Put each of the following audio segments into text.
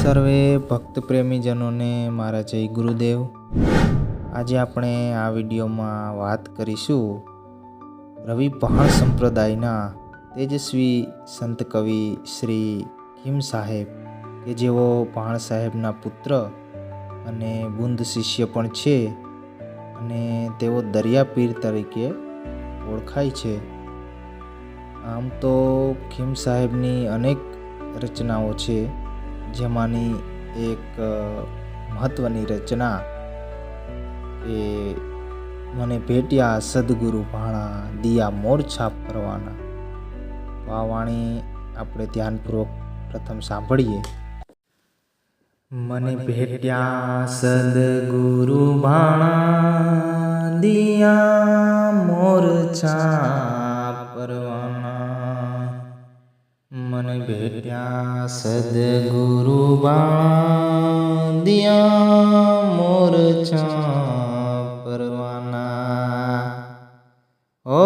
સર્વે ભક્ત પ્રેમીજનોને મારા જય ગુરુદેવ। આજે આપણે આ વિડીયોમાં વાત કરીશું રવિ પહાણ સંપ્રદાયના તેજસ્વી સંત કવિ શ્રી ખીમ સાહેબ કે જેઓ પહાણ સાહેબના પુત્ર અને બુંદ શિષ્ય પણ છે અને તેઓ દરિયાપીર તરીકે ઓળખાય છે। આમ તો ખીમ સાહેબની અનેક રચનાઓ છે, જેમાંની એક મહત્વની રચના એ મને ભેટ્યા સદગુરુ ભાણા દિયા મોર છાપ કરવાના। તો આ વાણી આપણે ધ્યાનપૂર્વક પ્રથમ સાંભળીએ। મને ભેટ્યા સદગુરુ ભાણા દિયા મોર છાપ કરવાના। મને ભેટ્યા સદગુરુ ભાણા દિયા મોર છાપ કરવાના। ઓ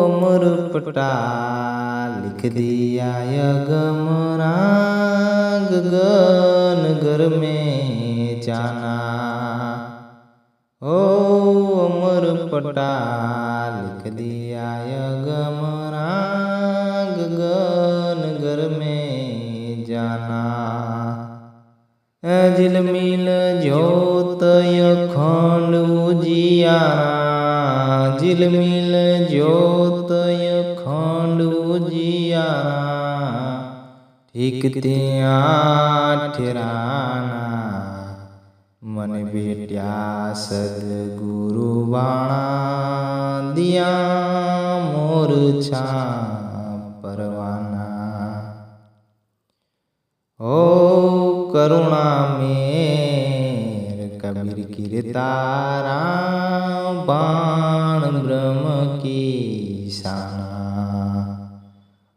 અમર પટા લિખ દિયા ગમરા ગગન ઘર में जाना। ओ अमर पटा लिख दिया गमरा गगन घर में जाना। झिलमिल ज्योत अखंड उजियारा, झिलमिल ज्योत अखंड उजियारा। ठीक ત્યાં ઠેરાના। મને ભેટ્યા સદગુરુ ભાણા દિયા મોર છાપ પરવાના। ઓ કરુણા મેર કબીર કીર્તારા બાણ બ્રહ્મ કી શાના।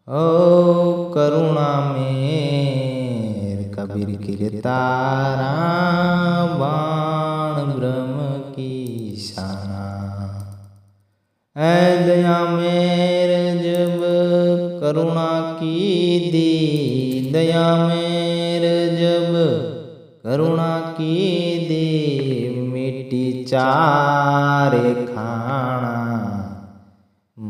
ओ करुणा मेर कबीर कीर्तारा बाण ब्रह्म की शाना। दया मेर जब करुणा की दी, दया मेर जब करुणा की दी। मिट्टी चारे खाना।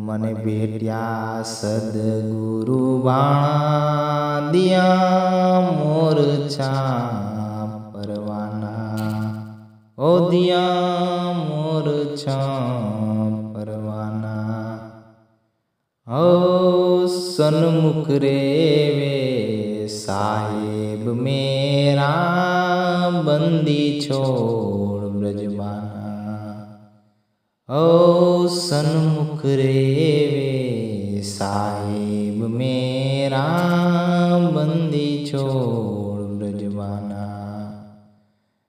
મને ભેટ્યા સદગુરુ ભાણા દિયા મોર છાપ પરવાના। ઓ દિયા મોર છાપ પરવાના। ઓ સન્મુખ રેવે સાહેબ મેરા બંદી છોડ બ્રજબાના। ओ सन्मुख रेवे साहिब मेरा बंदी छोड़ ब्रजवाना।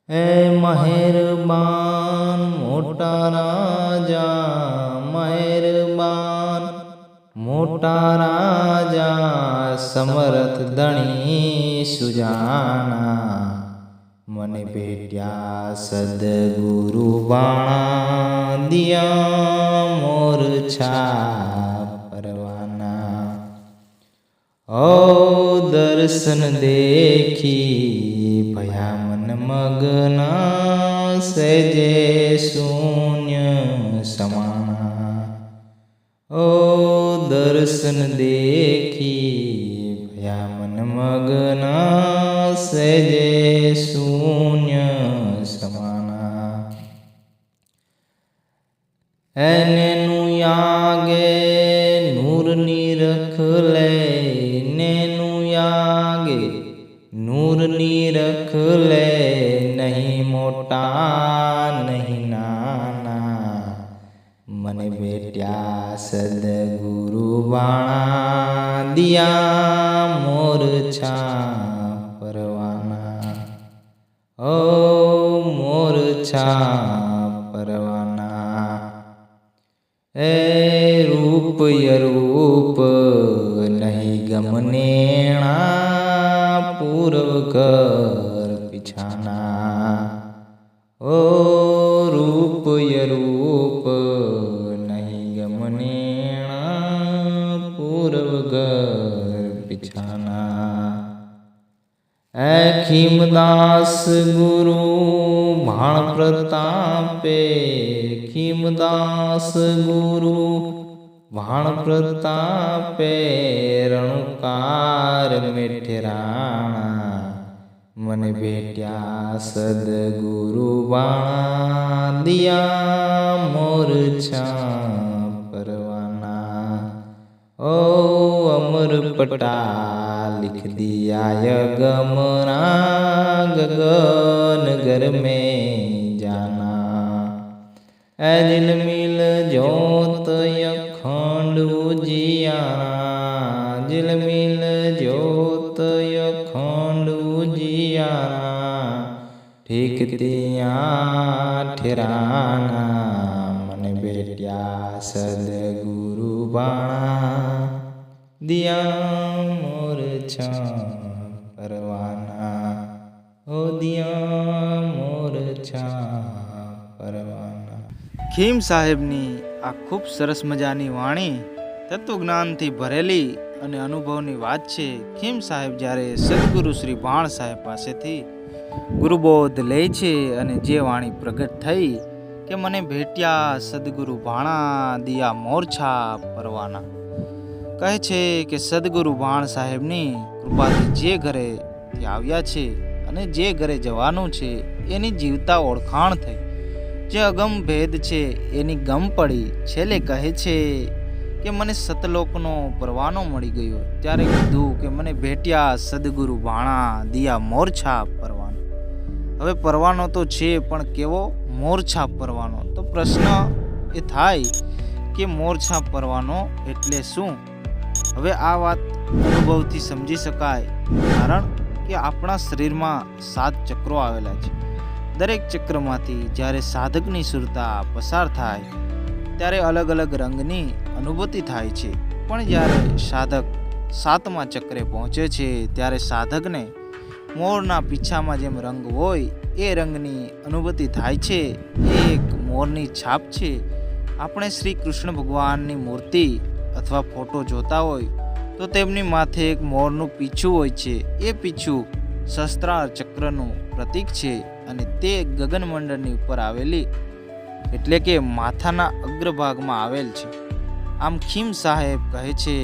ए मेहरबान मोटा राजा, मेहरबान मोटा राजा समर्थ धणी सुजाना। મને ભેટ્યા સદગુરુ ભાણા દિયા મોર છાપ પરવાના। ઓ દર્શન દેખી ભયા મન મગના, સહેજે શૂન્ય સમાના। ઓ દર્શન દેખી ભયા મન મગના, સહેજે શૂન્ય સમાના। નેનું યાગે નૂરની રખ લે, નેનું યાગે નૂરની રખ લે। નહીં મોટા નહીં નાના। મને ભેટ્યા સદગુરુ ભાણા દિયા મોર છાપ પરવાના। ઓ મોર છાપ પરવાના। એ રૂપ યરૂપ નહીં ગમનેણા, પૂર્વ કર પીછાના। ઓ રૂપ યરૂપ નહીં ગમનેણા, પૂર્વ કર પીછાના। खीमदास गुरु भाण प्रतापे, खीमदास गुरु भाण प्रतापे, रणुकार मेठराणा मन भेट्या सदगुरु बाणा, दिया मोरछा परवाना। ओ अमर पटा लिख दिया यगमना, गगन घर में जाना। अजिल मिल जोत अखंड उजियारा, जिल मिल जोत अखंड उजियारा, ठीक तिया ठेराना मन बेट्या सदगुरु बाणा, दिया मोरछा परवाना। ओ दिया मोरछा परवाना। ખીમ સાહેબની આ ખૂબ સરસ મજાની વાણી તત્વજ્ઞાનથી ભરેલી અને અનુભવની વાત છે. ખીમ સાહેબ જ્યારે સદગુરુ શ્રી ભાણ સાહેબ પાસેથી ગુરુબોધ લે છે અને જે વાણી પ્રગટ થઈ કે મને ભેટ્યા સદગુરુ ભાણા, દિયા મોરછા પરવાના. કહે છે કે સદગુરુ ભાણ સાહેબની કૃપાથી જે ઘરેથી આવ્યા છે અને જે ઘરે જવાનું છે એની જીવતા ઓળખાણ થઈ. જે અગમ ભેદ છે એની ગમ પડી. છેલ્લે કહે છે કે મને સતલોકનો પરવાનો મળી ગયો. ત્યારે કીધું કે મને ભેટ્યા સદગુરુ ભાણા, દિયા મોરછા પરવાનો. હવે પરવાનો તો છે પણ કેવો મોરછા પરવાનો? તો પ્રશ્ન એ થાય કે મોરછા પરવાનો એટલે શું? હવે આ વાત અનુભવથી સમજી શકાય. કારણ કે આપણા શરીરમાં 7 ચક્રો આવેલા છે. દરેક ચક્રમાંથી જ્યારે સાધકની સુરતા પસાર થાય ત્યારે અલગ અલગ રંગની અનુભૂતિ થાય છે. પણ જ્યારે સાધક 7મા ચક્રે પહોંચે છે ત્યારે સાધકને મોરના પીછામાં જેમ રંગ હોય એ રંગની અનુભૂતિ થાય છે. એ એક મોરની છાપ છે. આપણે શ્રી કૃષ્ણ ભગવાનની મૂર્તિ અથવા ફોટો જોતા હોય તો તેમની માથે એક મોરનું પીછું હોય છે. એ પીછું સહસ્ત્રાર ચક્રનું પ્રતીક છે અને તે ગગનમંડળની ઉપર આવેલી એટલે કે માથાના અગ્રભાગમાં આવેલ છે. આમ ખીમ સાહેબ કહે છે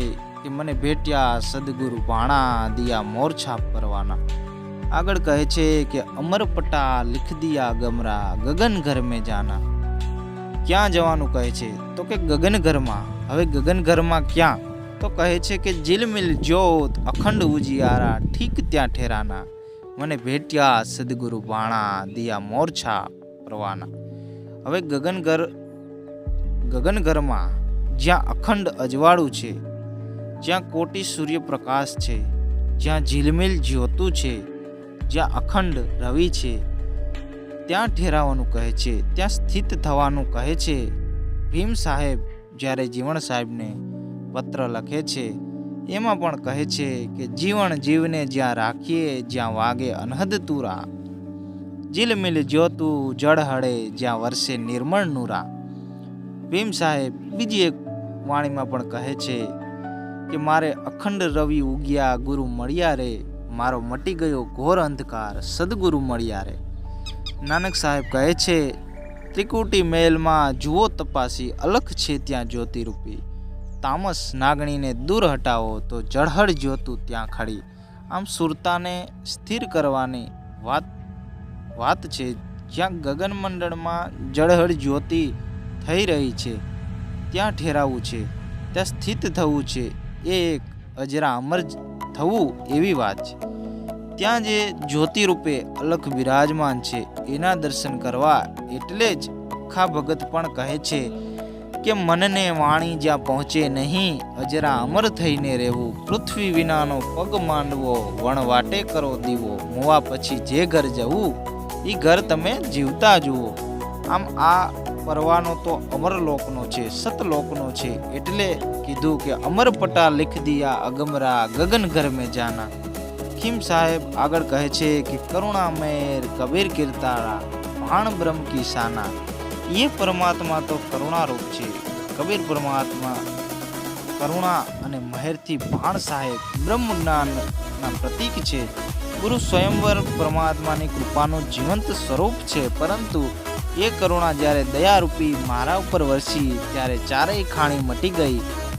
કે મને ભેટ્યા સદગુરુ ભાણા, દિયા મોરછા પરવાના. આગળ કહે છે કે અમર પટા લિખ દિયા ગમરા, ગગન ઘર મેં જાના. ક્યાં જવાનું કહે છે? તો કે ગગન ઘરમાં. હવે ગગન ઘરમાં ક્યાં? તો કહે છે કે જીલમિલ જ્યોત અખંડ ઉજિયારા, ઠીક ત્યાં ઠેરાના મને ભેટ્યા સદગુરુ ભાણા, દિયા મોરછા પરવાના. હવે ગગન ઘરમાં જ્યાં અખંડ અજવાળું છે, જ્યાં કોટી સૂર્યપ્રકાશ છે, જ્યાં ઝીલમિલ જ્યોતું છે, જ્યાં અખંડ રવિ છે, ત્યાં ઠેરાવાનું કહે છે, ત્યાં સ્થિત થવાનું કહે છે. ભીમ સાહેબ જ્યારે જીવણ સાહેબને પત્ર લખે છે એમાં પણ કહે છે કે જીવન જીવને જ્યાં રાખીએ, જ્યાં વાગે અનહદ તુરા, જીલમિલ જ્યોતું જળ હળે, જ્યાં વર્ષે નિર્મળ નુરા. ભીમ સાહેબ બીજી એક વાણીમાં પણ કહે છે કે મારે અખંડ રવિ ઉગ્યા ગુરુ મળ્યા રે, મારો મટી ગયો ઘોર અંધકાર સદગુરુ મળ્યા રે. નાનક સાહેબ કહે છે ત્રિકુટી મહેલમાં જુઓ તપાસી, અલખ છે ત્યાં જ્યોતિરૂપી, તામસ નાગણીને દૂર હટાવો તો જળહળ જ્યોતું ત્યાં ખડી. આમ સુરતાને સ્થિર કરવાની વાત છે. જ્યાં ગગનમંડળમાં જળહળ જ્યોતિ થઈ રહી છે ત્યાં ઠેરાવું છે, ત્યાં સ્થિત થવું છે, એ એક અજરા અમર થવું એવી વાત છે. ત્યાં જે જ્યોતિ રૂપે અલખ બિરાજમાન છે એના દર્શન કરવા. એટલે જ અખા ભગત પણ કહે છે કે મનને વાણી જ્યાં પહોંચે નહીં, અજરા અમર થઈને રહેવું, પૃથ્વી વિનાનો પગ માંડવો, વણવાટે કરો દીવો, મોવા પછી જે ઘર જવું એ ઘર તમે જીવતા જુઓ. આમ આ પરવાનો તો અમરલોકનો છે, સતલોકનો છે. એટલે કીધું કે અમર પટા લિખ દિયા અગમરા, ગગન ઘર મેં જાના. ખીમ સાહેબ આગળ કહે છે કે કરુણા મેર કબીર કીર્તારા, ભાણ બ્રહ્મ કી શાના. ये परमात्मा तो करुणा रूप છે. કબીર પરમાત્મા કરુણા અને મહેરથી ભાણ સાહેબ બ્રહ્મ જ્ઞાનના પ્રતીક છે. ગુરુ સ્વયંવર પરમાત્માની કૃપાનું જીવંત સ્વરૂપ છે, પરંતુ એ કરુણા જ્યારે દયારૂપી મારા ઉપર વરસી ત્યારે ચારેય ખાણી મટી ગઈ.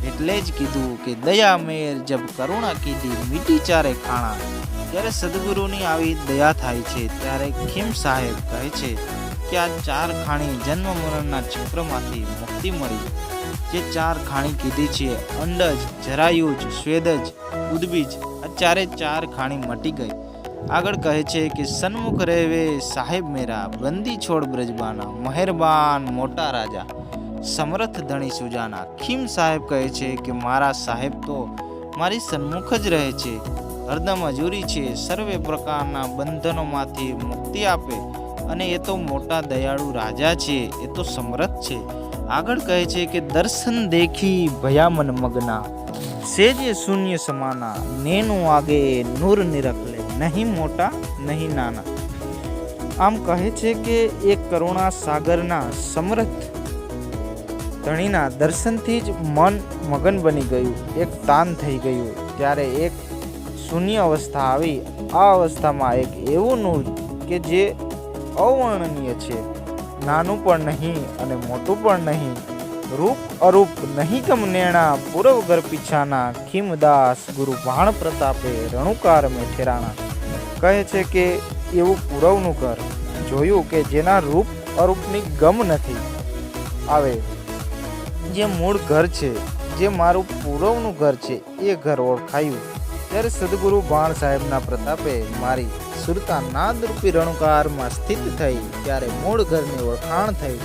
એટલે જ કીધું કે દયા મેર જબ કરુણા કીધી મીટી ચારે ખાણા. જ્યારે સદગુરુની આવી દયા થાય છે ત્યારે ખીમ સાહેબ કહે છે કે આ ચાર ખાણી જન્મ મરણના ચક્રમાંથી મુક્તિ મળી. જે ચાર ખાણી કીધી છે, અંડજ, જરાયુજ, સ્વેદજ, ઉદબીજ, આ ચાર ખાણી મટી ગઈ. આગળ કહે છે કે સન્મુખ રહેવે સાહેબ મેરા, બંદી છોડ બ્રજબાના, મહેરબાન મોટા રાજા, સમર્થ ધણી સુજાના. ખીમ સાહેબ કહે છે કે મારા સાહેબ તો મારી સન્મુખ જ રહે છે, હરદમ હજુરી છે, સર્વે પ્રકારના બંધનોમાંથી મુક્તિ આપે, અને એ તો મોટા દયાળુ રાજા છે, એ તો સમર્થ છે. આગળ કહે છે કે દર્શન દેખી ભયામન મગના, સેજે શૂન્ય સમાના, નેનું આગે નૂર નિરખલે, નહીં મોટા નહીં નાના. આમ કહે છે કે એક કરુણા સાગરના સમર્થ ધણીના દર્શનથી જ મન મગન બની ગયું, એક તાન થઈ ગયું. ત્યારે એક શૂન્ય અવસ્થા આવી. આ અવસ્થામાં એક એવું નૂર કે જે અવર્ણનીય છે, નાનું પણ નહીં અને મોટું પણ નહીં, રૂપ અરૂપ નહીં કમ નેણા, પૂરવ ઘર પીછાના, ખીમદાસ ગુરુ ભાણ પ્રતાપે રણુકાર મેં ઠેરાણા. કહે છે કે એવું પૂરવનું ઘર જોયું કે જેના રૂપ અરૂપની ગમ નથી આવે, જે મૂળ ઘર છે, જે મારું પૂરવનું ઘર છે, એ ઘર ઓળખાયું. ત્યારે સદગુરુ ભાણ સાહેબના પ્રતાપે મારી સુરતા નાદરૂપી રણુકારમાં સ્થિત થઈ, ત્યારે મૂળ ઘરની ઓળખાણ થઈ.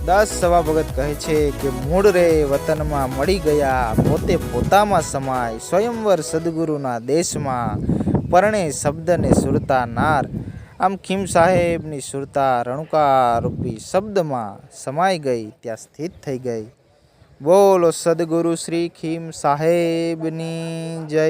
દાસ સવા ભગત કહે છે કે મૂળ રે વતનમાં મળી ગયા, પોતે પોતામાં સમાય, સ્વયંવર સદગુરુના દેશમાં, પરણે શબ્દને સુરતા નાર. આમ ખીમ સાહેબની સુરતા રણુકાર રૂપી શબ્દમાં સમાઈ ગઈ, ત્યાં સ્થિત થઈ ગઈ. બોલો સદગુરુ શ્રી ખીમ સાહેબની જય.